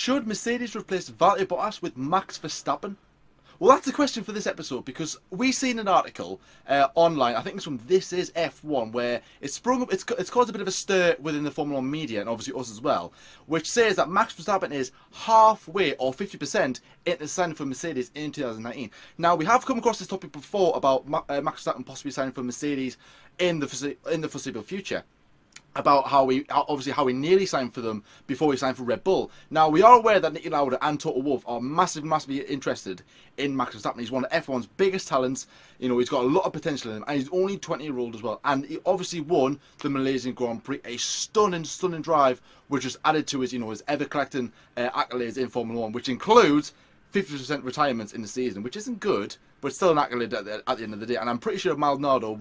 Should Mercedes replace Valtteri Bottas with Max Verstappen? Well, that's the question for this episode, because we seen an article online, I think it's from This Is F1, where it's sprung up, it's caused a bit of a stir within the Formula 1 media, and obviously us as well, which says that Max Verstappen is halfway, or 50%, into signing for Mercedes in 2019. Now, we have come across this topic before about Max Verstappen possibly signing for Mercedes in the foreseeable future, about how he nearly signed for them before he signed for Red Bull. Now, we are aware that Niki Lauda and Toto Wolff are massively interested in Max Verstappen. He's one of F1's biggest talents. You know, he's got a lot of potential in him, and he's only 20-year-old as well. And he obviously won the Malaysian Grand Prix, a stunning drive, which was added to his, his ever-collecting accolades in Formula 1, which includes 50% retirements in the season, which isn't good, but still an accolade at the end of the day. And I'm pretty sure Maldonado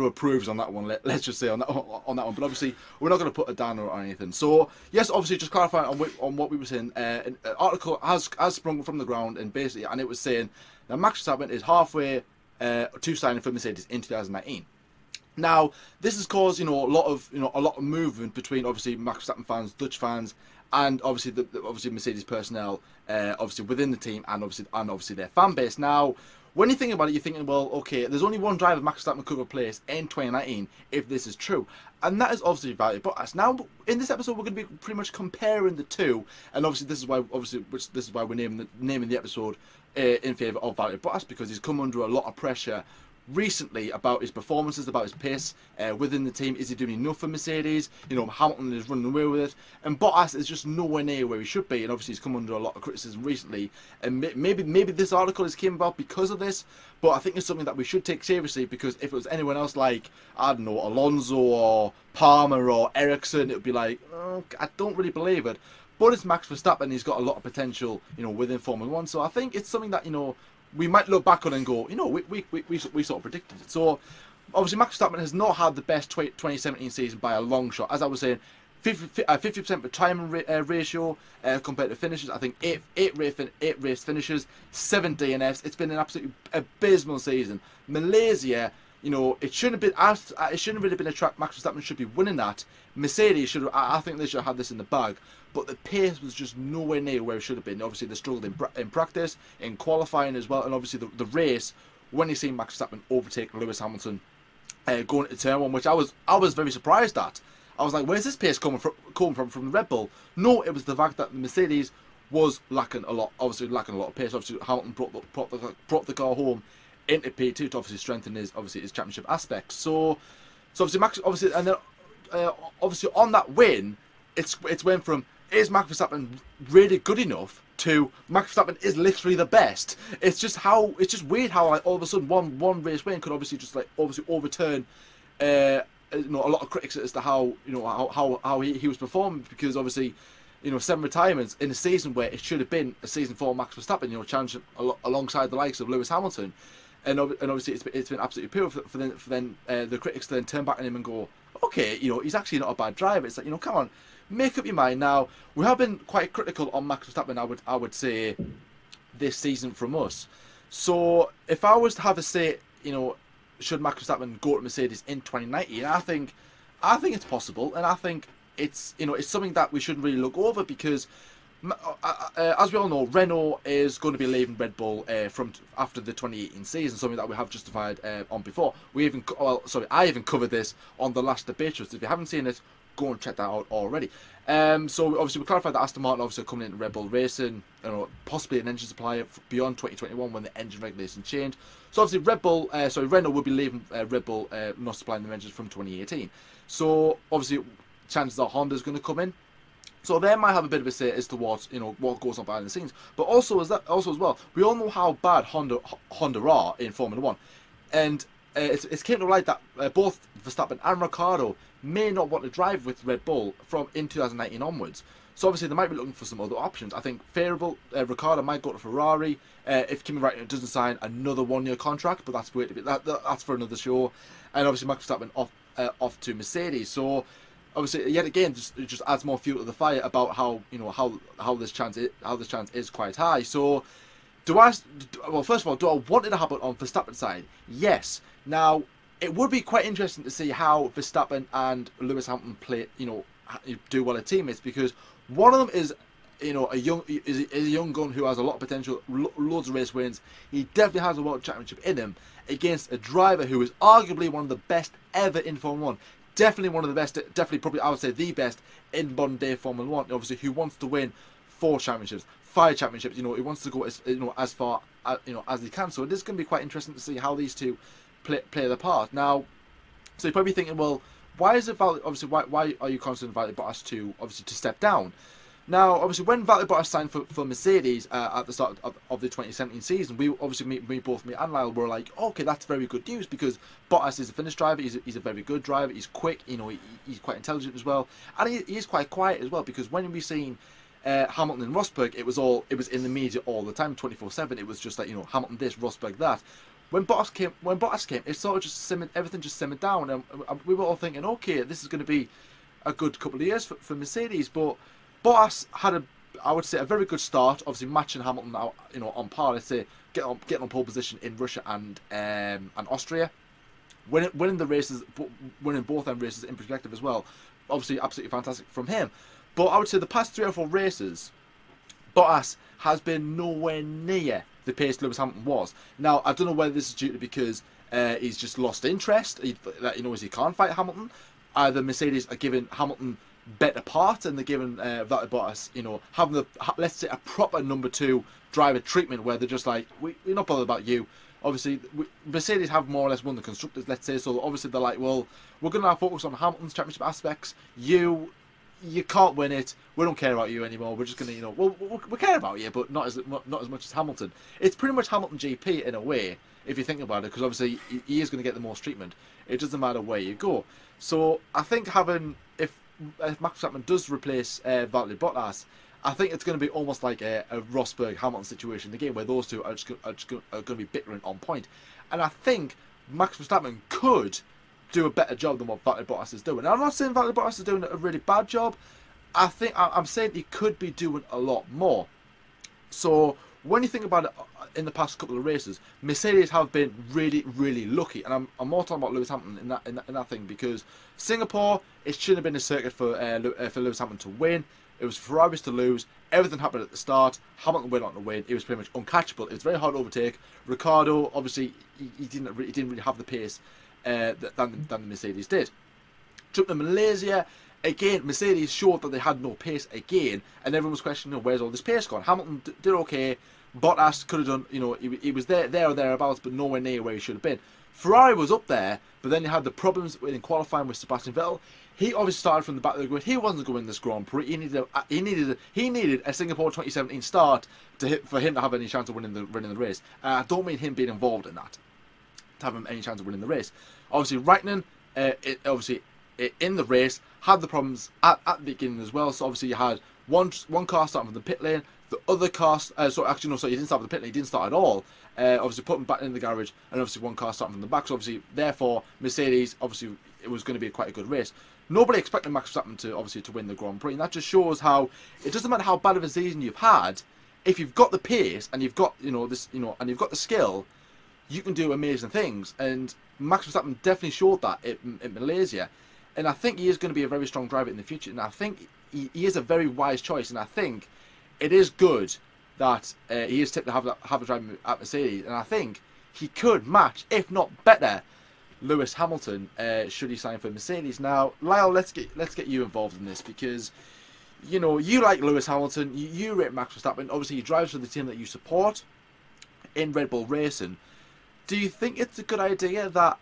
approves on that one, let's just say on that one. But obviously, we're not going to put a downer or anything. So, yes, obviously, just clarifying on what we were saying, an article has sprung from the ground, and it was saying that Max Verstappen is halfway to signing for Mercedes in 2019. Now, this has caused a lot of movement between obviously Max Verstappen fans, Dutch fans, and obviously Mercedes personnel, obviously within the team, and obviously their fan base. Now, when you think about it, you're thinking, well, okay, there's only one driver Max Verstappen could replace in 2019 if this is true, and that is obviously Valtteri Bottas. Now, in this episode, we're going to be pretty much comparing the two, and obviously this is why we're naming the episode in favour of Valtteri Bottas, because he's come under a lot of pressure recently about his performances, about his pace within the team. Is he doing enough for Mercedes? Hamilton is running away with it, and Bottas is just nowhere near where he should be, and obviously he's come under a lot of criticism recently, and maybe this article has came about because of this, but I think it's something that we should take seriously, because if it was anyone else, like, I don't know, Alonso or Palmer or Ericsson, it would be like, oh, I don't really believe it. But it's Max Verstappen, he's got a lot of potential, within Formula 1, so I think it's something that, we might look back on and go, we sort of predicted it. So, obviously, Max Verstappen has not had the best 2017 season by a long shot. As I was saying, 50% retirement ratio compared to finishes. I think eight race finishes, 7 DNFs. It's been an absolutely abysmal season. Malaysia, it shouldn't really been a track Max Verstappen should be winning that. Mercedes should. I think they should have had this in the bag, but the pace was just nowhere near where it should have been. Obviously, they struggled in practice, in qualifying as well, and obviously the race, when you see Max Verstappen overtake Lewis Hamilton going into turn 1, which I was very surprised at. I was like, where's this pace coming from the Red Bull? No, it was the fact that the Mercedes was lacking a lot of pace. Obviously, Hamilton brought the car home into P2 to obviously strengthen his championship aspects. So obviously Max, and then obviously on that win, it's went from, is Max Verstappen really good enough to Max Verstappen is literally the best. It's just weird how, like, all of a sudden one race win could obviously overturn a lot of critics as to how he was performing, because obviously 7 retirements in a season where it should have been a season for Max Verstappen, challenging alongside the likes of Lewis Hamilton, and obviously it's been absolutely pure for the critics to then turn back on him and go, okay, he's actually not a bad driver. It's like, come on, make up your mind. Now, we have been quite critical on Max Verstappen, I would say, this season from us. So if I was to have a say, should Max Verstappen go to Mercedes in 2019? I think it's possible, and I think it's something that we shouldn't really look over, because as we all know, Renault is going to be leaving Red Bull from after the 2018 season, something that we have justified on before. I even covered this on the last debate show, so if you haven't seen it, go and check that out already. So obviously we clarified that Aston Martin obviously coming into Red Bull Racing, possibly an engine supplier beyond 2021 when the engine regulations change. So obviously Renault will be leaving Red Bull, not supplying them engines from 2018. So obviously chances are Honda's going to come in. So they might have a bit of a say as to what goes on behind the scenes. But also as well, we all know how bad Honda are in Formula 1, and it's came to light that both Verstappen and Ricciardo may not want to drive with Red Bull in 2019 onwards. So obviously they might be looking for some other options. I think favourable, Ricciardo might go to Ferrari if Kimi Räikkönen doesn't sign another 1-year contract, but that's for another show. And obviously Max Verstappen off to Mercedes. So obviously, yet again, it just adds more fuel to the fire about how this chance is quite high. So, first of all, do I want it to happen on Verstappen's side? Yes. Now, it would be quite interesting to see how Verstappen and Lewis Hamilton play, do well as teammates, because one of them is a young gun who has a lot of potential, loads of race wins. He definitely has a world championship in him against a driver who is arguably one of the best ever in Formula One. Definitely one of the best. Definitely, probably, I would say the best in modern day Formula One. Obviously, who wants to win 4 championships, 5 championships. He wants to go as far as he can. So it is going to be quite interesting to see how these two play their part. Now, so you're probably thinking, well, why is it obviously why are you considering Valtteri Bottas to step down? Now, obviously, when Valtteri Bottas signed for Mercedes at the start of the 2017 season, we obviously me and Lyle were like, okay, that's very good news because Bottas is a finished driver. He's a very good driver. He's quick. He's quite intelligent as well, and he is quite quiet as well. Because when we seen Hamilton and Rosberg, it was in the media all the time, 24/7. It was just like Hamilton this, Rosberg that. When Bottas came, it sort of just simmered, everything just simmered down, and we were all thinking, okay, this is going to be a good couple of years for Mercedes, but Bottas had I would say a very good start, obviously matching Hamilton out, on par. Let's say getting on pole position in Russia and Austria, winning the races, winning both them races in perspective as well. Obviously, absolutely fantastic from him. But I would say the past 3 or 4 races, Bottas has been nowhere near the pace Lewis Hamilton was. Now, I don't know whether this is due to because he's just lost interest, that he knows he can't fight Hamilton. Either Mercedes are giving Hamilton better parts and they're giving Valtteri Bottas, having let's say a proper number 2 driver treatment where they're just like, we're not bothered about you. Obviously, Mercedes have more or less won the constructors, let's say, so obviously they're like, well, we're going to focus on Hamilton's championship aspects. You can't win it. We don't care about you anymore. We're just going to, we care about you, but not as much as Hamilton. It's pretty much Hamilton GP in a way, if you think about it, because obviously he is going to get the most treatment. It doesn't matter where you go. So I think if Max Verstappen does replace Valtteri Bottas, I think it's going to be almost like a Rosberg-Hamilton situation again, where those two are going to be bickering on point. And I think Max Verstappen could do a better job than what Valtteri Bottas is doing. Now, I'm not saying Valtteri Bottas is doing a really bad job. I'm saying he could be doing a lot more. So when you think about it, in the past couple of races, Mercedes have been really, really lucky, and I'm more talking about Lewis Hamilton in that thing, because Singapore, it shouldn't have been a circuit for Lewis Hamilton to win. It was Ferraris to lose. Everything happened at the start. Hamilton went on to win. It was pretty much uncatchable. It was very hard to overtake. Ricciardo, obviously, he didn't really have the pace than the Mercedes did. Jump to Malaysia. Again, Mercedes showed that they had no pace again, and everyone was questioning, where's all this pace gone? Hamilton did okay. Bottas could have done, he was there or thereabouts, but nowhere near where he should have been. Ferrari was up there, but then you had the problems in qualifying with Sebastian Vettel. He obviously started from the back of the grid. He wasn't going to win this Grand Prix. He needed a Singapore 2017 start for him to have any chance of winning the race. I don't mean him being involved in that to have him any chance of winning the race. Obviously, Raikkonen, in the race, had the problems at the beginning as well. So obviously you had one car starting from the pit lane, the other car, he didn't start from the pit lane, he didn't start at all. Obviously put him back in the garage, and obviously one car starting from the back. So obviously, therefore, Mercedes, obviously, it was going to be quite a good race. Nobody expected Max Verstappen to win the Grand Prix, and that just shows how it doesn't matter how bad of a season you've had, if you've got the pace and you've got and you've got the skill, you can do amazing things. And Max Verstappen definitely showed that in Malaysia. And I think he is going to be a very strong driver in the future. And I think he is a very wise choice. And I think it is good that he is tipped to have a driver at Mercedes. And I think he could match, if not better, Lewis Hamilton should he sign for Mercedes. Now, Lyle, let's get you involved in this, because you like Lewis Hamilton. You rate Max Verstappen. Obviously, he drives for the team that you support in Red Bull Racing. Do you think it's a good idea that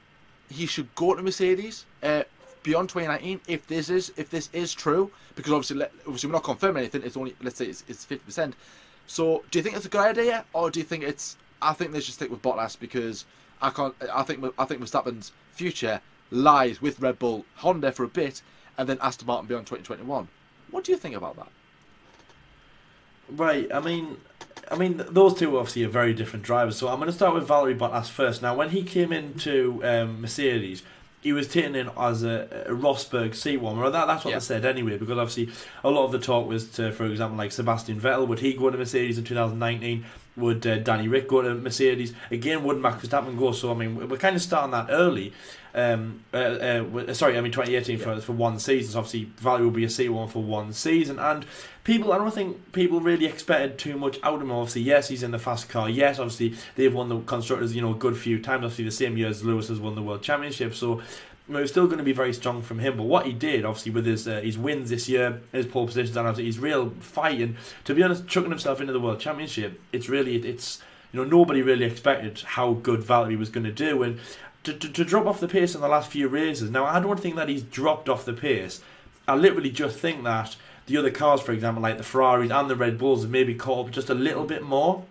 he should go to Mercedes beyond 2019 if this is true? Because obviously we're not confirming anything. It's only, let's say it's 50%. So do you think it's a good idea, or do you think I think they should stick with Bottas, because I think Verstappen's future lies with Red Bull, Honda for a bit, and then Aston Martin beyond 2021. What do you think about that? Right. I mean, those two obviously are very different drivers. So I'm going to start with Valtteri Bottas first. Now, when he came into Mercedes, he was taken in as a Rosberg seat warmer. That's what they said anyway, because obviously a lot of the talk was to, for example, like Sebastian Vettel, would he go to Mercedes in 2019? Danny Rick go to Mercedes? Again, would Max Verstappen go? So I mean, we're kind of starting that early. Sorry, I mean 2018 for one season. So obviously, Valerie will be a C1 for one season, and I don't think people really expected too much out of him. Obviously, yes, he's in the fast car. Yes, obviously they've won the constructors, a good few times. Obviously, the same year as Lewis has won the World Championship. So it's still going to be very strong from him. But what he did, obviously, with his wins this year, his pole positions, and obviously his real fighting, to be honest, chucking himself into the World Championship, it's nobody really expected how good Valerie was going to do. And to drop off the pace in the last few races, now I don't think that he's dropped off the pace. I literally just think that the other cars, for example, like the Ferraris and the Red Bulls, have maybe caught up just a little bit more.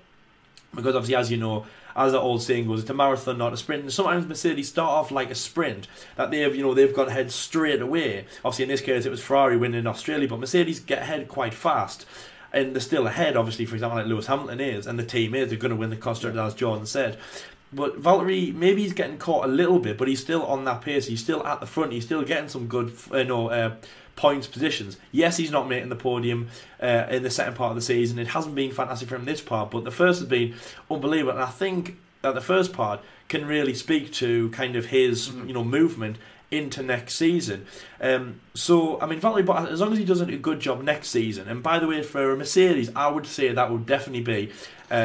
Because obviously, as you know, as that old saying goes, it's a marathon, not a sprint. And sometimes Mercedes start off like a sprint, that they've got ahead straight away. Obviously, in this case, it was Ferrari winning in Australia, but Mercedes get ahead quite fast. And they're still ahead, obviously, for example, like Lewis Hamilton is, and the team is. They're going to win the constructors, as Jordan said. But Valerie, maybe he's getting caught a little bit, but he's still on that pace. He's still at the front. He's still getting some good, points positions. Yes, he's not making the podium in the second part of the season. It hasn't been fantastic for him this part, but the first has been unbelievable. And I think that the first part can really speak to kind of his, movement into next season. So, I mean, Valerie Bottas, as long as he does a good job next season, and by the way, for a Mercedes, I would say that would definitely be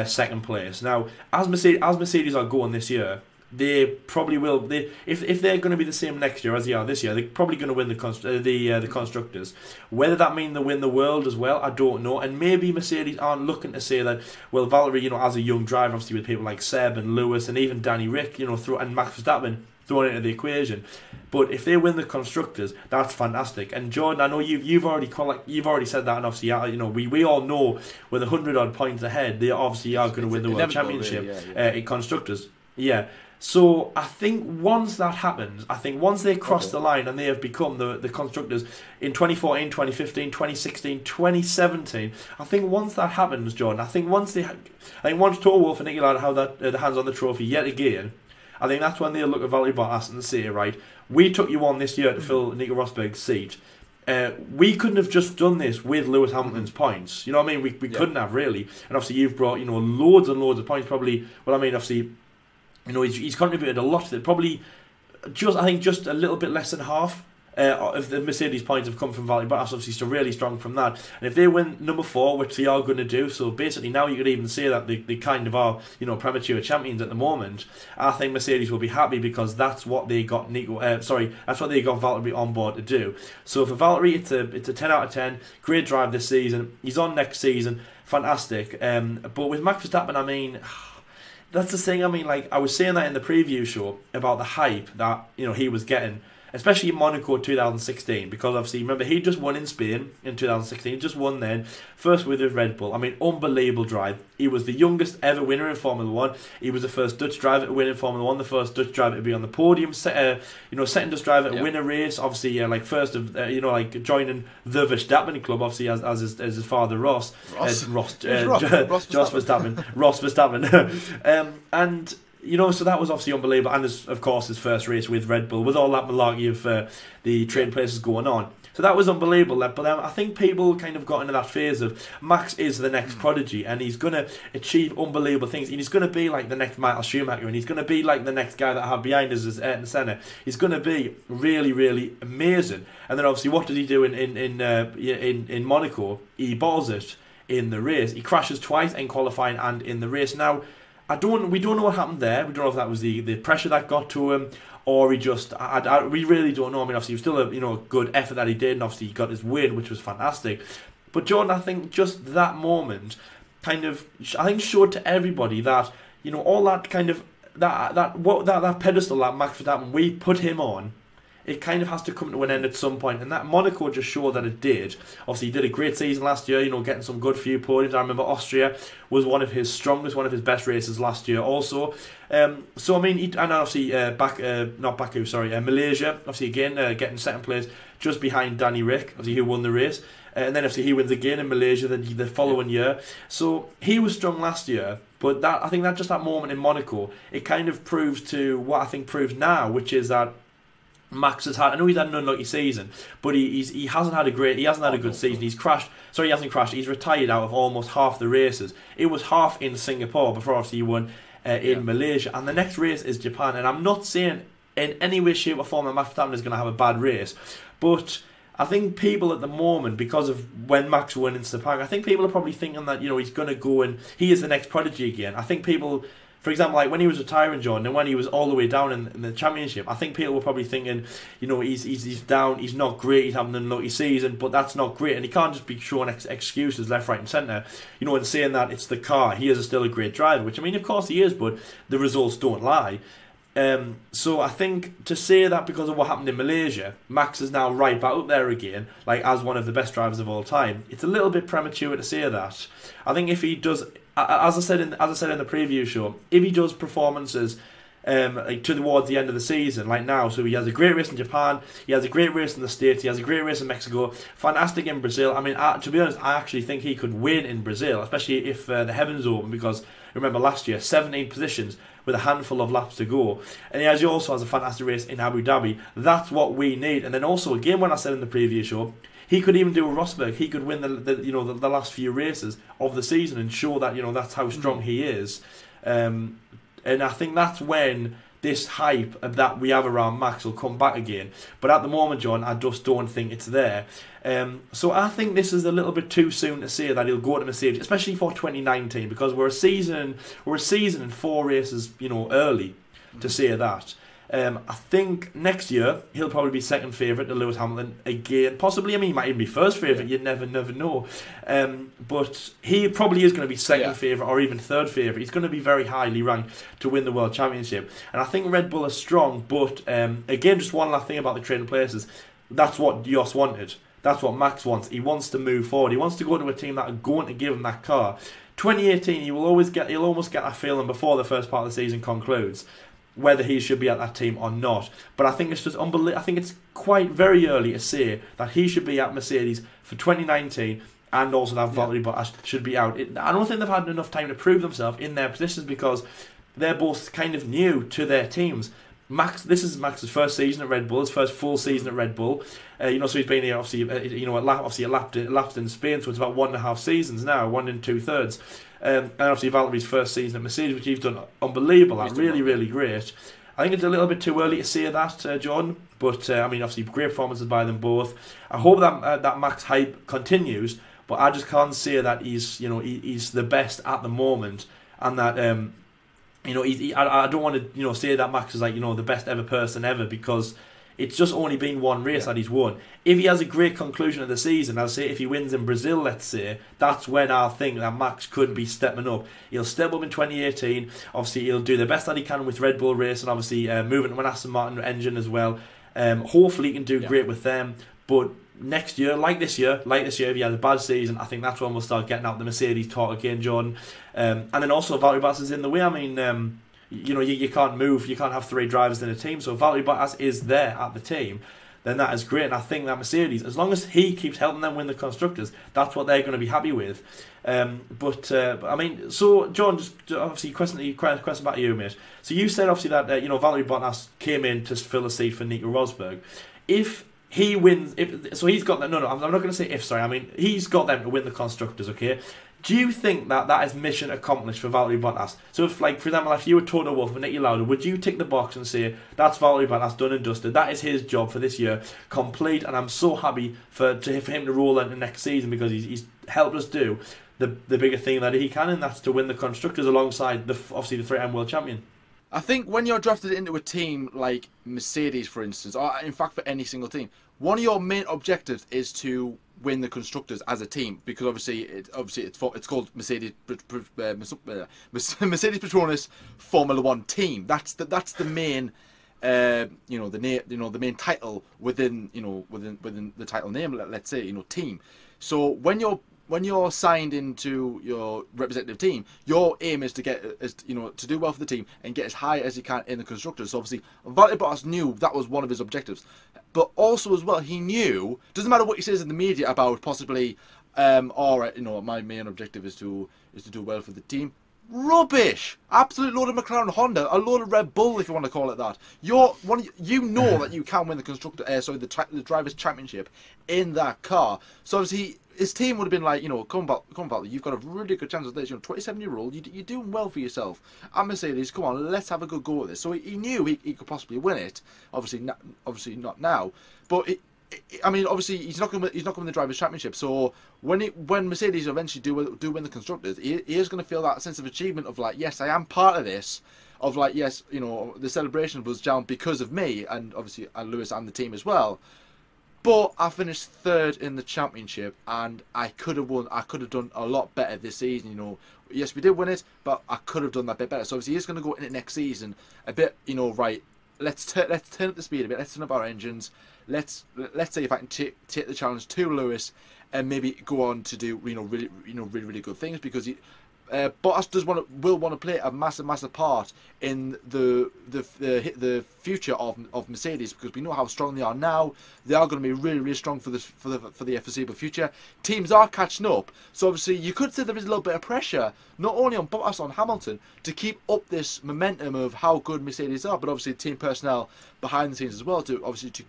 second place. Now, as Mercedes are going this year, they probably will. If they're going to be the same next year as they are this year, they're probably going to win the constructors. Whether that means they win the world as well, I don't know. And maybe Mercedes aren't looking to say that. Well, Valerie, as a young driver, obviously with people like Seb and Lewis and even Danny Rick, and Max Verstappen thrown into the equation. But if they win the constructors, that's fantastic. And Jordan, I know you've already said that, and obviously, we all know with 100 odd points ahead, they obviously are going to win the World Championship in constructors. Yeah. So I think once that happens, once they cross the line and they have become the constructors in 2014, 2015, 2016, 2017, I think once that happens, John, once Toto Wolff and Nicky Lauda have the hands on the trophy yet again, I think that's when they'll look at Valerie Bottas and say, right, we took you on this year to fill Nico Rosberg's seat. We couldn't have just done this with Lewis Hamilton's points. You know what I mean? We couldn't have, really. And obviously you've brought, loads and loads of points. Probably, obviously, he's contributed a lot to it. Probably just a little bit less than half of the Mercedes points have come from Valerie Bottas. Obviously, still really strong from that. And if they win number 4, which they are going to do, so basically now you could even say that they kind of are, premature champions at the moment. I think Mercedes will be happy because that's what they got that's what they got Valerie on board to do. So for Valerie, it's a 10 out of 10. Great drive this season. He's on next season. Fantastic. But with Max Verstappen, I mean, that's the thing. I mean, like I was saying that in the preview show about the hype that he was getting, especially in Monaco 2016, because obviously remember he just won in Spain in 2016. He just won then, first with his Red Bull. I mean, unbelievable drive. He was the youngest ever winner in Formula 1. He was the first Dutch driver to win in Formula 1, the first Dutch driver to be on the podium, second Dutch driver to win a race. Obviously, first of joining the Verstappen club. Obviously, as his father Ross Verstappen, Ross Verstappen, and. So that was obviously unbelievable, and of course his first race with Red Bull, with all that malarkey of the train places going on. So that was unbelievable. But I think people kind of got into that phase of Max is the next prodigy, and he's going to achieve unbelievable things, and he's going to be like the next Michael Schumacher, and he's going to be like the next guy that I have behind us as Ayrton Senna. He's going to be really, really amazing. And then obviously, what does he do in Monaco? He balls it in the race. He crashes twice in qualifying and in the race. Now, we don't know what happened there. We don't know if that was the pressure that got to him, or he just. We really don't know. I mean, obviously, it was still a good effort that he did, and obviously he got his win, which was fantastic. But Jordan, I think just that moment, showed to everybody that all that kind of that pedestal that Max Verstappen we put him on. It kind of has to come to an end at some point, and that Monaco just showed that it did. Obviously, he did a great season last year, getting some good few podiums. I remember Austria was one of his strongest, one of his best races last year also. So, I mean, and obviously, Malaysia, obviously, again, getting second place just behind Danny Rick, obviously, who won the race. And then, obviously, he wins again in Malaysia the following year. So, he was strong last year, but I think that moment in Monaco, it kind of proves to what I think proves now, which is that Max has had. I know he's had an unlucky season, but he hasn't had a good season. He's crashed. Sorry, he hasn't crashed. He's retired out of almost half the races. It was half in Singapore before obviously he won in Malaysia, and the next race is Japan. And I'm not saying in any way, shape, or form that Max Verstappen is going to have a bad race, but I think people at the moment, because of when Max won in Sepang, I think people are probably thinking that he's going to go and he is the next prodigy again. I think people. For example, like when he was retiring, Jordan, and when he was all the way down in the championship, I think people were probably thinking, he's down, he's not great, he's having an unlucky season, but that's not great, and he can't just be showing excuses left, right, and centre, and saying that it's the car. He is still a great driver, which I mean, of course he is, but the results don't lie. So I think to say that because of what happened in Malaysia, Max is now right back up there again, like as one of the best drivers of all time. It's a little bit premature to say that. I think if he does. As I said in the preview show, if he does performances like towards the end of the season, like now, so he has a great race in Japan, he has a great race in the States, he has a great race in Mexico, fantastic in Brazil. I mean, to be honest, I actually think he could win in Brazil, especially if the heavens open, because remember last year, 17 positions with a handful of laps to go, and he also has a fantastic race in Abu Dhabi. That's what we need. And then also, again, when I said in the preview show, he could even do a Rosberg. He could win the last few races of the season and show that that's how strong he is. And I think that's when this hype that we have around Max will come back again. But at the moment, John, I just don't think it's there. So I think this is a little bit too soon to say that he'll go to Mercedes, especially for 2019, because we're a season and 4 races early to say that. I think next year he'll probably be second favourite to Lewis Hamilton again. Possibly, I mean, he might even be first favourite. You never know. But he probably is going to be second favourite or even third favourite. He's going to be very highly ranked to win the World Championship. And I think Red Bull is strong. But again, just one last thing about the trading places. That's what Jos wanted. That's what Max wants. He wants to move forward. He wants to go to a team that are going to give him that car. 2018, he'll almost get that feeling before the first part of the season concludes, whether he should be at that team or not. But I think it's just unbelievable. I think it's quite very early to say that he should be at Mercedes for 2019, and also that Valtteri Bottas should be out. I don't think they've had enough time to prove themselves in their positions, because they're both kind of new to their teams. This is Max's first season at Red Bull, his first full season at Red Bull. So he's been here obviously elapsed in Spain, so it's about 1.5 seasons now, 1 2/3. And obviously Valtteri's first season at Mercedes, which he's done unbelievable, really great. I think it's a little bit too early to say that, John. But I mean, obviously great performances by them both. I hope that Max hype continues, but I just can't say that he's the best at the moment, and that I don't want to say that Max is like the best ever person ever, because it's just only been one race that he's won. If he has a great conclusion of the season, I'll say if he wins in Brazil, let's say, that's when I'll think that Max could be stepping up. He'll step up in 2018. Obviously, he'll do the best that he can with Red Bull race, and obviously moving to an Aston Martin engine as well. Hopefully, he can do great with them. But next year, like this year, if he has a bad season, I think that's when we'll start getting out the Mercedes talk again, John. And then also Valtteri Bottas is in the way. I mean, you can't move, you can't have 3 drivers in a team. So if Valtteri Bottas is there at the team, then that is great. And I think that Mercedes, as long as he keeps helping them win the constructors, that's what they're going to be happy with. But I mean, so John, just obviously question back to you, mate. So you said obviously that Valtteri Bottas came in to fill a seat for Nico Rosberg. If he wins, he's got that. No, I'm not going to say if. Sorry, I mean he's got them to win the constructors. Okay. Do you think that is mission accomplished for Valtteri Bottas? So if, like, for example, if you were Toto Wolff and Niki Lauda, would you tick the box and say, that's Valtteri Bottas done and dusted, that is his job for this year, complete, and I'm so happy for him to roll into next season, because he's helped us do the bigger thing that he can, and that's to win the constructors alongside, obviously, the 3-time world champion? I think when you're drafted into a team like Mercedes, for instance, or in fact for any single team, one of your main objectives is to win the constructors as a team, because obviously it's called Mercedes Petronas Formula One team. That's the main the main title within the title name. Let's say team. So when you're signed into your representative team, your aim is to to do well for the team and get as high as you can in the constructors. So obviously, Valtteri Bottas knew that was one of his objectives, but also as well, he knew, doesn't matter what he says in the media about possibly, all right, my main objective is to do well for the team. Rubbish! Absolute load of McLaren, Honda, a load of Red Bull, if you want to call it that. You know that you can win the the drivers' championship in that car. So obviously his team would have been like, come on, you've got a really good chance of this. 27-year-old, you're doing well for yourself. And Mercedes, come on, let's have a good go at this. So he knew he could possibly win it. Obviously not now, but obviously he's not going to win the drivers' championship. So when Mercedes eventually do win the constructors, he is going to feel that sense of achievement of like, yes, I am part of this. Of like, yes, the celebration was down because of me, and obviously Lewis and the team as well. But I finished third in the championship, and I could have won. I could have done a lot better this season. Yes, we did win it, but I could have done that bit better. So obviously he's going to go in it next season a bit. Right, let's turn up the speed a bit. Let's turn up our engines. Let's see if I can take the challenge to Lewis and maybe go on to do really good things, because Bottas will want to play a massive part in the future of Mercedes, because we know how strong they are now. They are going to be really strong for the foreseeable future. Teams are catching up, so obviously you could say there is a little bit of pressure not only on Bottas, on Hamilton, to keep up this momentum of how good Mercedes are, but obviously team personnel behind the scenes as well to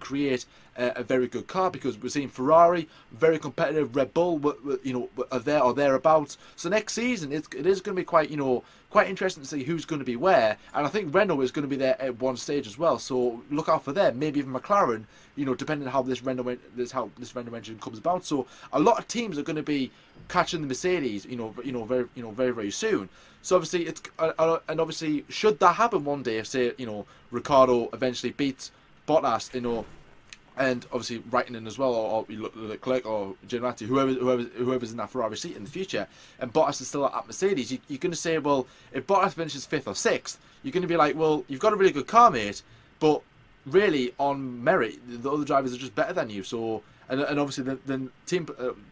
create a very good car, because we're seeing Ferrari very competitive, Red Bull are there or thereabouts. So next season it is going to be quite interesting to see who's going to be where, and I think Renault is going to be there at one stage as well. So look out for them. Maybe even McLaren, depending on how this Renault engine comes about. So a lot of teams are going to be catching the Mercedes, very soon. So obviously obviously should that happen one day, if say Ricciardo eventually beats Bottas, and obviously Raikkonen as well, or Leclerc or Giovinazzi, whoever's in that Ferrari seat in the future, and Bottas is still at Mercedes, you're going to say, well, if Bottas finishes 5th or 6th, you're going to be like, well, you've got a really good car, mate, but really on merit, the other drivers are just better than you. So, and obviously then team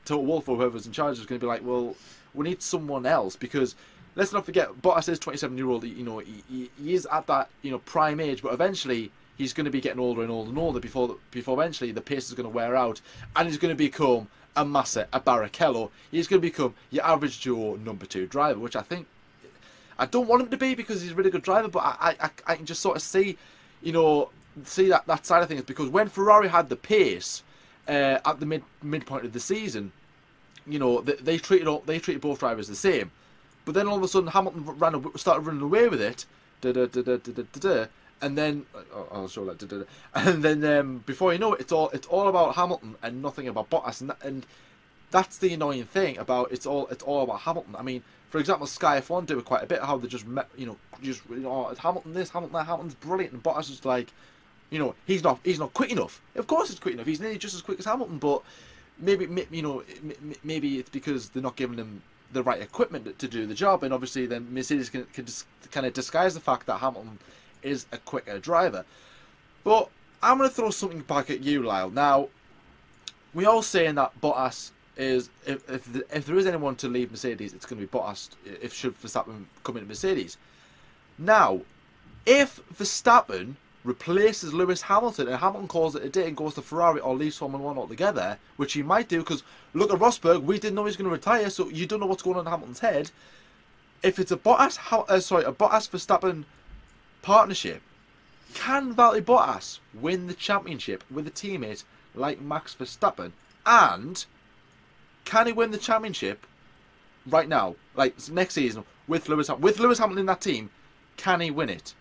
Total Wolff or whoever's in charge is going to be like, well, we need someone else, because let's not forget, Bottas is 27-year-old. He is at that prime age, but eventually he's going to be getting older and older and older before eventually the pace is going to wear out, and he's going to become a Massa, a Barrichello. He's going to become your average Joe number 2 driver, which I think, I don't want him to be, because he's a really good driver, but I can just sort of see that side of things, because when Ferrari had the pace at the midpoint of the season, they treated both drivers the same. But then all of a sudden Hamilton started running away with it, and then I'll show that, and then before you know it, it's all about Hamilton and nothing about Bottas, and that's the annoying thing about it's all about Hamilton. I mean, for example, Sky F1 do it quite a bit, how they just Hamilton this, Hamilton that, Hamilton's brilliant, and Bottas is like, he's not quick enough. Of course he's quick enough. He's nearly just as quick as Hamilton, but maybe it's because they're not giving him the right equipment to do the job, and obviously then Mercedes can just kind of disguise the fact that Hamilton is a quicker driver. But I'm going to throw something back at you, Lyle. Now, we're all saying that Bottas is, if there is anyone to leave Mercedes, it's going to be Bottas, if should Verstappen come into Mercedes. Now, if Verstappen replaces Lewis Hamilton and Hamilton calls it a day and goes to Ferrari or leaves Formula 1 altogether, which he might do, because look at Rosberg, we didn't know he was going to retire, so you don't know what's going on in Hamilton's head. If it's a Bottas-Verstappen partnership, can Valtteri Bottas win the championship with a teammate like Max Verstappen? And can he win the championship right now, like next season, with Lewis Hamilton in that team? Can he win it?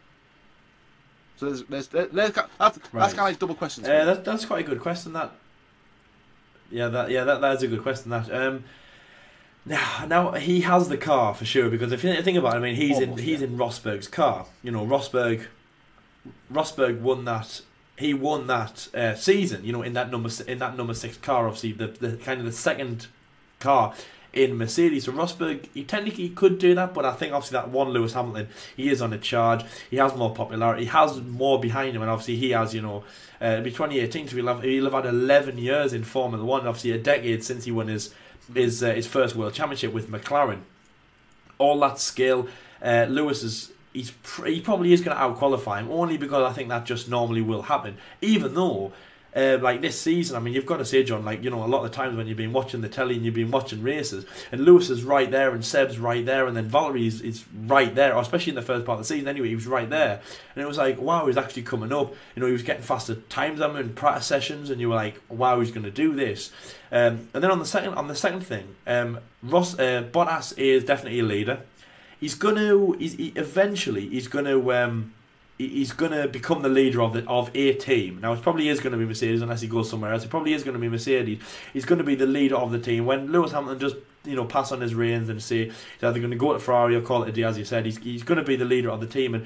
So that's kind of like double questions. That's quite a good question. That is a good question. That now he has the car for sure, because if you think about it, I mean, he's in Rosberg's car. Rosberg won that. He won that season. In that number 6 car, obviously the kind of the second car in Mercedes. So Rosberg, he technically could do that, but I think obviously that one Lewis Hamilton, he is on a charge. He has more popularity. He has more behind him, and obviously he has, it'll be 2018, so he'll have had 11 years in Formula 1, obviously a decade since he won his first World Championship with McLaren. All that skill, Lewis he probably is going to out-qualify him, only because I think that just normally will happen, even though like this season, I mean, you've got to say, John, like, you know, a lot of the times when you've been watching the telly and you've been watching races, and Lewis is right there and Seb's right there, and then Valerie is right there, or especially in the first part of the season anyway, he was right there. And it was like, wow, he's actually coming up. You know, he was getting faster times than him in practice sessions, and you were like, wow, he's going to do this. And then on the second thing, Bottas is definitely a leader. He's going to become the leader of a team. Now, it probably is going to be Mercedes unless he goes somewhere else. It probably is going to be Mercedes. He's going to be the leader of the team. When Lewis Hamilton just, you know, pass on his reins and say he's either going to go to Ferrari or call it a day, as you said, he's going to be the leader of the team. And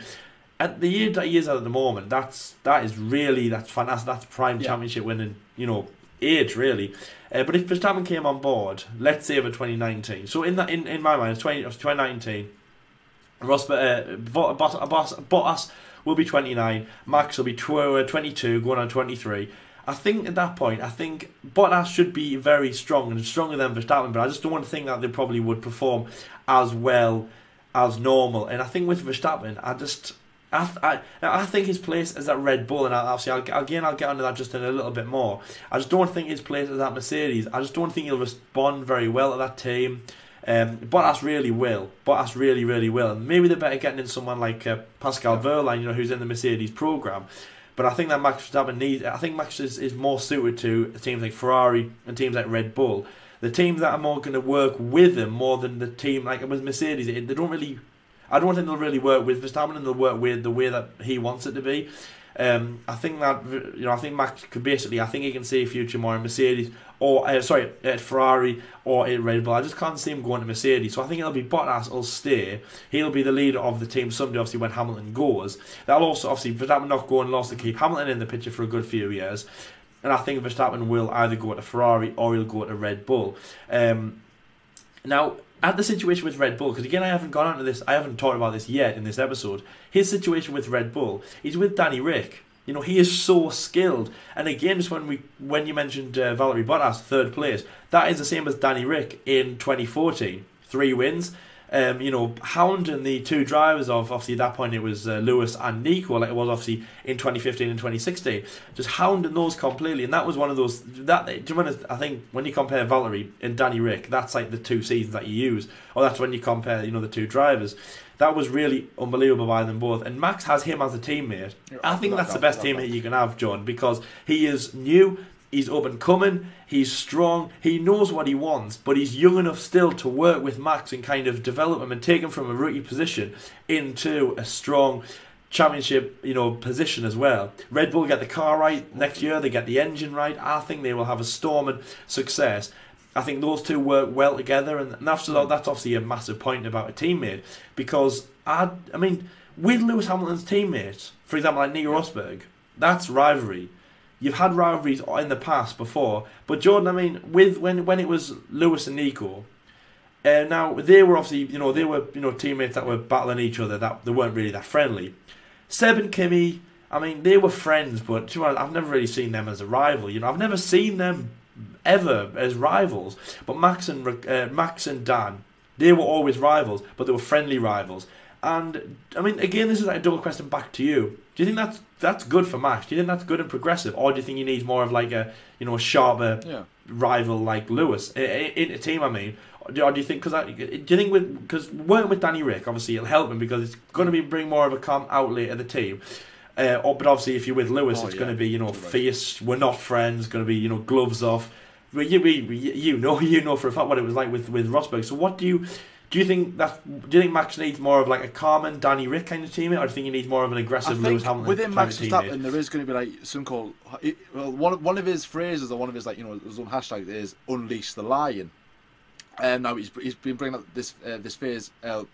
at the year that he is at the moment, that's fantastic. That's prime championship winning, you know, age really. But if Verstappen came on board, let's say over 2019, so in my mind, it's 2019. Bottas will be 29, Max will be 22, going on 23. I think at that point, Bottas should be very strong and stronger than Verstappen, but I just don't think that they probably would perform as well as normal. And I think with Verstappen, I think his place is at Red Bull, and I'll get onto that just in a little bit more. I just don't think his place is at Mercedes. I just don't think he'll respond very well to that team. Bottas really will. Bottas really will. And maybe they're better getting in someone like Pascal Wehrlein, you know, who's in the Mercedes program. But I think that Max Verstappen I think Max is more suited to teams like Ferrari and teams like Red Bull. The teams that are more going to work with him more than the team like with Mercedes. They don't really. I don't think they'll really work with Verstappen, and they'll work with the way that he wants it to be. I think that, you know, I think Max could basically, I think he can see a future more in Mercedes or at Ferrari or at Red Bull. I just can't see him going to Mercedes. So I think it'll be Bottas will stay. He'll be the leader of the team someday, obviously, when Hamilton goes. That'll also, obviously, Verstappen not going, lost to keep Hamilton in the picture for a good few years. And I think Verstappen will either go to Ferrari or he'll go to Red Bull. Now, at the situation with Red Bull, because again, I haven't gone on to this, I haven't talked about this yet in this episode. His situation with Red Bull is with Danny Rick. You know, he is so skilled. And again, just when you mentioned Valtteri Bottas, third place, that is the same as Danny Rick in 2014. 3 wins. You know, hounding the two drivers of, obviously at that point it was Lewis and Nico, like it was obviously in 2015 and 2016, just hounding those completely. And that was one of those, I think when you compare Valtteri and Danny Rick, that's like the 2 seasons that you use, or that's when you compare, you know, the 2 drivers. That was really unbelievable by them both. And Max has him as a teammate. I think that's the best teammate you can have, John, because he is new, he's up and coming, he's strong, he knows what he wants, but he's young enough still to work with Max and kind of develop him and take him from a rookie position into a strong championship, you know, position as well. Red Bull get the car right next year, they get the engine right. I think they will have a storming success. I think those two work well together, and that's obviously a massive point about a teammate, because I mean, with Lewis Hamilton's teammates, for example, like Nico Rosberg, that's rivalry. You've had rivalries in the past before, but Jordan, I mean, when it was Lewis and Nico, now they were obviously, you know, teammates that were battling each other, that they weren't really that friendly. Seb and Kimi, I mean, they were friends, but to be honest, I've never really seen them as a rival. You know, I've never seen them ever as rivals. But Max and Dan, they were always rivals, but they were friendly rivals. And I mean, again, this is like a double question back to you. Do you think that's good for Max? Do you think that's good and progressive, or do you think he needs more of like a, you know, sharper rival like Lewis in a team? I mean, or do you think because working with Danny Rick, obviously it'll help him because it's going to bring more of a calm outlet at the team. But obviously, if you're with Lewis, it's going to be, you know, fierce. We're not friends. Going to be, you know, gloves off. But you know for a fact what it was like with Rosberg. So what do you think Max needs more of like a calm Danny Rick kind of teammate, or do you think he needs more of an aggressive Lewis Hamilton within Max teammate? Verstappen? There is going to be like some called, well, one of his phrases or one of his, like, you know, his own hashtag is "Unleash the Lion." Now he's been bringing up this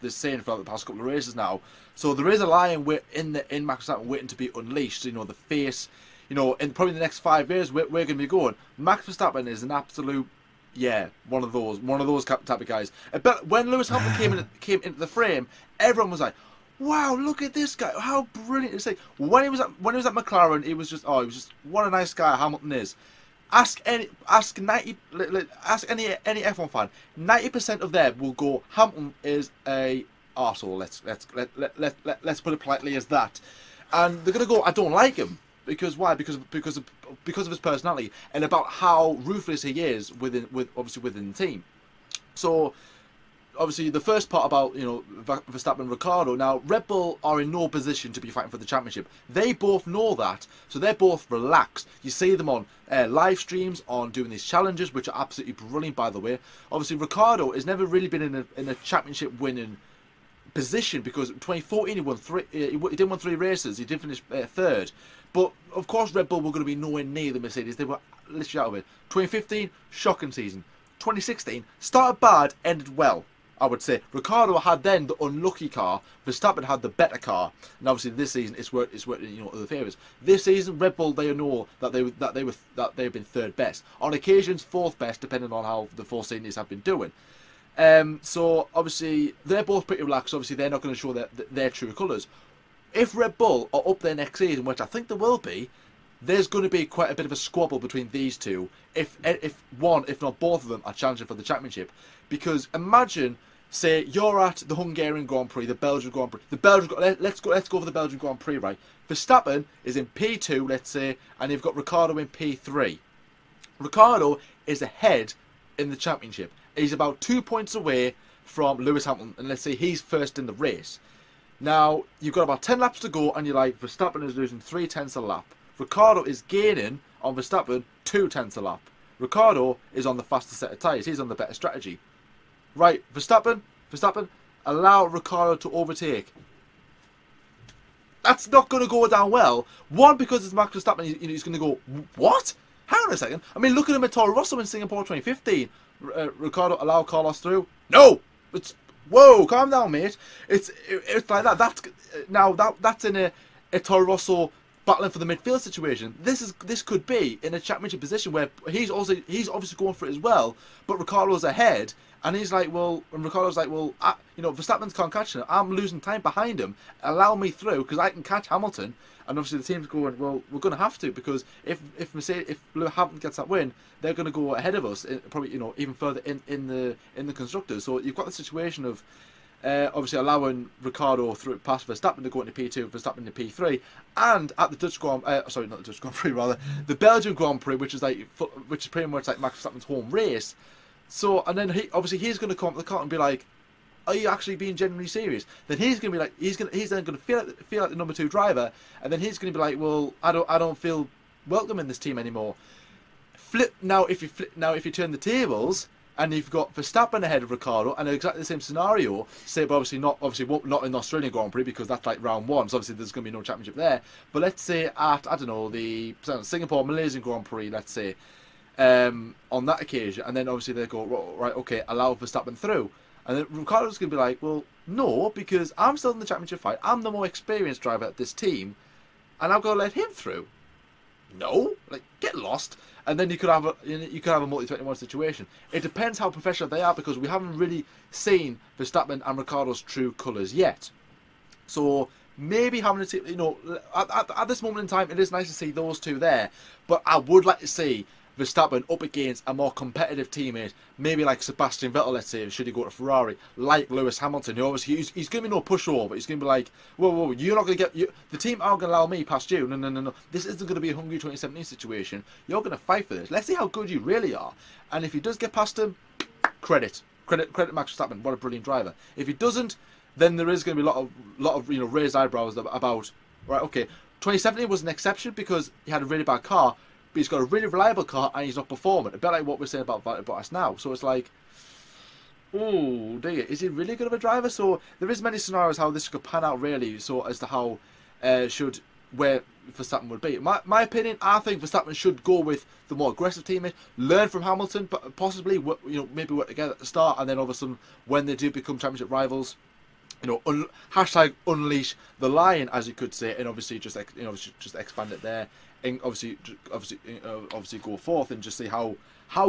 saying for the past couple of races now. So there is a lion in Max Verstappen waiting to be unleashed. You know, the face. You know, in probably the next 5 years, we're going to be going. Max Verstappen is an absolute, one of those type of guys. But when Lewis Hamilton came into the frame, everyone was like, "Wow, look at this guy! How brilliant is he?" When he was at McLaren, he was just what a nice guy Hamilton is. Ask any F1 fan, 90% of them will go, Hamilton is a arsehole. Let's put it politely as that, and they're gonna go, I don't like him. Because why? Because of his personality and about how ruthless he is within the team. So obviously the first part about Verstappen and Ricciardo. Now Red Bull are in no position to be fighting for the championship. They both know that, so they're both relaxed. You see them on live streams, on doing these challenges, which are absolutely brilliant, by the way. Obviously Ricciardo has never really been in a championship winning position, because in 2014 he won he didn't win 3 races. He did finish third, but of course Red Bull were going to be nowhere near the Mercedes. They were literally out of it. 2015, shocking season. 2016 started bad, ended well, I would say. Ricciardo had then the unlucky car. Verstappen had the better car, and obviously this season it's worked in other favours. This season Red Bull, they know that they've been third best, on occasions fourth best, depending on how the 4 seniors have been doing. So obviously they're both pretty relaxed. Obviously they're not going to show their true colours. If Red Bull are up there next season, which I think they will be, there's going to be quite a bit of a squabble between these two. If one, if not both of them, are challenging for the championship. Because imagine, say you're at the Hungarian Grand Prix, the Belgian Grand Prix, let's go for the Belgian Grand Prix, right? Verstappen is in P2, let's say, and you've got Ricciardo in P3. Ricciardo is ahead in the championship. He's about 2 points away from Lewis Hamilton, and let's say he's first in the race. Now, you've got about 10 laps to go, and you're like, Verstappen is losing 3/10 a lap. Ricciardo is gaining on Verstappen 2/10 a lap. Ricciardo is on the faster set of tyres. He's on the better strategy. Right, Verstappen, allow Ricciardo to overtake. That's not going to go down well. One, because it's Max Verstappen, he's going to go, what? Hang on a second. I mean, look at him at Toro Rosso in Singapore 2015. Ricciardo allow Carlos through. No! Whoa, calm down, mate. It's like that. That's in a Toro Rosso battling for the midfield situation. This could be in a championship position where he's obviously going for it as well, but Ricciardo's ahead, and Ricciardo's like, Verstappen can't catch him. I'm losing time behind him. Allow me through because I can catch Hamilton. And obviously the team's going, well, we're going to have to, because if Hamilton gets that win, they're going to go ahead of us, probably even further in the constructors. So you've got the situation of obviously allowing Ricciardo through past Verstappen to go into P2, Verstappen into P3, and at the the Belgian Grand Prix, which is pretty much like Max Verstappen's home race. So, and then he's going to come up the car and be like, are you actually being genuinely serious? Then he's going to be like, he's then going to feel like the number 2 driver, and then he's going to be like, well, I don't feel welcome in this team anymore. If you turn the tables and you've got Verstappen ahead of Ricciardo, and exactly the same scenario, say, but obviously not in the Australian Grand Prix, because that's like round 1, so obviously there's going to be no championship there. But let's say at the Singapore Malaysian Grand Prix, let's say, on that occasion, and then obviously they go, right, okay, allow Verstappen through. And then Ricciardo's going to be like, well, no, because I'm still in the championship fight. I'm the more experienced driver at this team, and I've got to let him through. No, like, get lost. And then you could have a multi-21 situation. It depends how professional they are, because we haven't really seen Verstappen and Ricciardo's true colours yet. So maybe having a team, at this moment in time, it is nice to see those two there. But I would like to see Verstappen up against a more competitive teammate, maybe like Sebastian Vettel, let's say, should he go to Ferrari, like Lewis Hamilton, who obviously he's going to be no pushover. He's going to be like, whoa, you're not going to get, the team aren't going to allow me past you. No. This isn't going to be a Hungary 2017 situation. You're going to fight for this. Let's see how good you really are. And if he does get past him, credit Max Verstappen. What a brilliant driver. If he doesn't, then there is going to be a lot of raised eyebrows about, right, okay, 2017 was an exception because he had a really bad car, but he's got a really reliable car and he's not performing. A bit like what we're saying about Bottas now. So it's like, oh dear, is he really good of a driver? So there is many scenarios how this could pan out really, so as to how where Verstappen would be. My opinion, I think Verstappen should go with the more aggressive teammate, learn from Hamilton, but possibly maybe work together at the start, and then all of a sudden when they do become championship rivals, hashtag unleash the lion, as you could say, and obviously just expand it there, and obviously go forth and just see how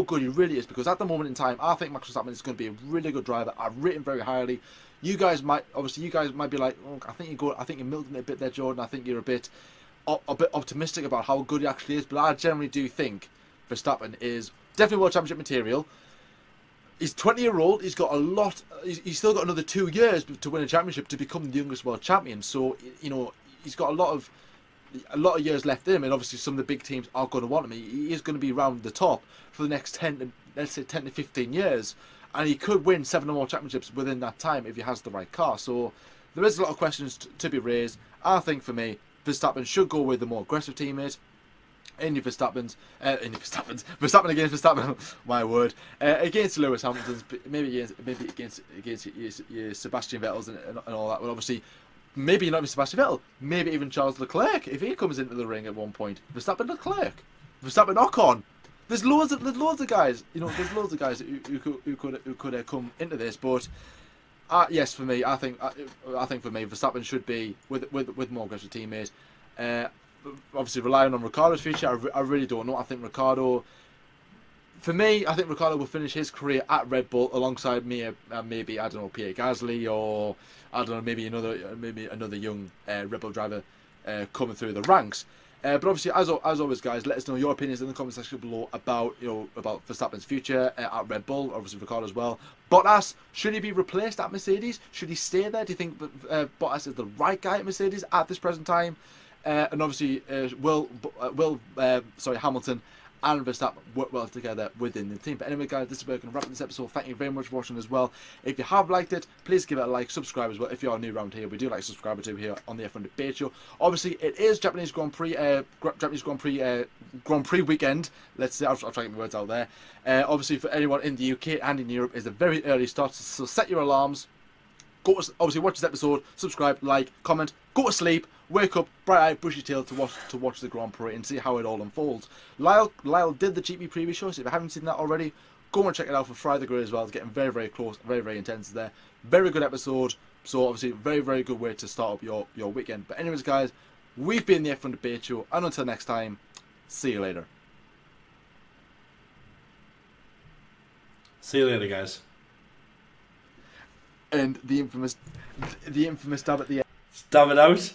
good he really is. Because at the moment in time, I think Max Verstappen is going to be a really good driver. I've written very highly. You guys might be like, oh, I think you're milking it a bit there, Jordan. I think you're a bit optimistic about how good he actually is. But I generally do think Verstappen is definitely World Championship material. He's 20-year-old. He's got a lot. He's still got another 2 years to win a championship to become the youngest world champion. So he's got a lot of a lot of years left in him, and obviously some of the big teams are going to want him. He is going to be around the top for the next 10 to 15 years, and he could win 7 or more championships within that time if he has the right car. So there is a lot of questions to be raised. I think for me, Verstappen should go with the more aggressive teammate. Verstappen against Verstappen, my word, against Lewis Hamilton's, maybe against your Sebastian Vettel's and all that. But obviously, maybe not even Sebastian Vettel, maybe even Charles Leclerc if he comes into the ring at one point. Verstappen Leclerc, Verstappen Ocon. There's loads of guys. There's loads of guys who could come into this. But yes, for me, I think for me, Verstappen should be with more aggressive teammates. Obviously, relying on Ricciardo's future, I really don't know. I think Ricciardo will finish his career at Red Bull alongside me, maybe I don't know, Pierre Gasly, or I don't know, maybe another young Red Bull driver coming through the ranks. But obviously, as always, guys, let us know your opinions in the comment section below about Verstappen's future at Red Bull. Obviously, Ricciardo as well. Bottas, should he be replaced at Mercedes? Should he stay there? Do you think Bottas is the right guy at Mercedes at this present time? And obviously, Hamilton and Verstappen work well together within the team. But anyway, guys, this is where we're going to wrap up this episode. Thank you very much for watching as well. If you have liked it, please give it a like, subscribe as well. If you are new around here, we do like subscribe to here on the F1 Debate Show. Obviously, it is Japanese Grand Prix weekend. Let's see, I'll try to get my words out there. Obviously, for anyone in the UK and in Europe, it's a very early start, so set your alarms. Obviously, watch this episode, subscribe, like, comment, go to sleep, wake up, bright-eyed, bushy tail to watch the Grand Prix and see how it all unfolds. Lyle did the GP preview show, so if you haven't seen that already, go and check it out for Fry the Grid as well. It's getting very close, very intense there. Very good episode, so obviously very good way to start up your weekend. But anyways, guys, we've been the F1 Debate Show, and until next time, see you later. See you later, guys. And the infamous dab at the end. Stab it out.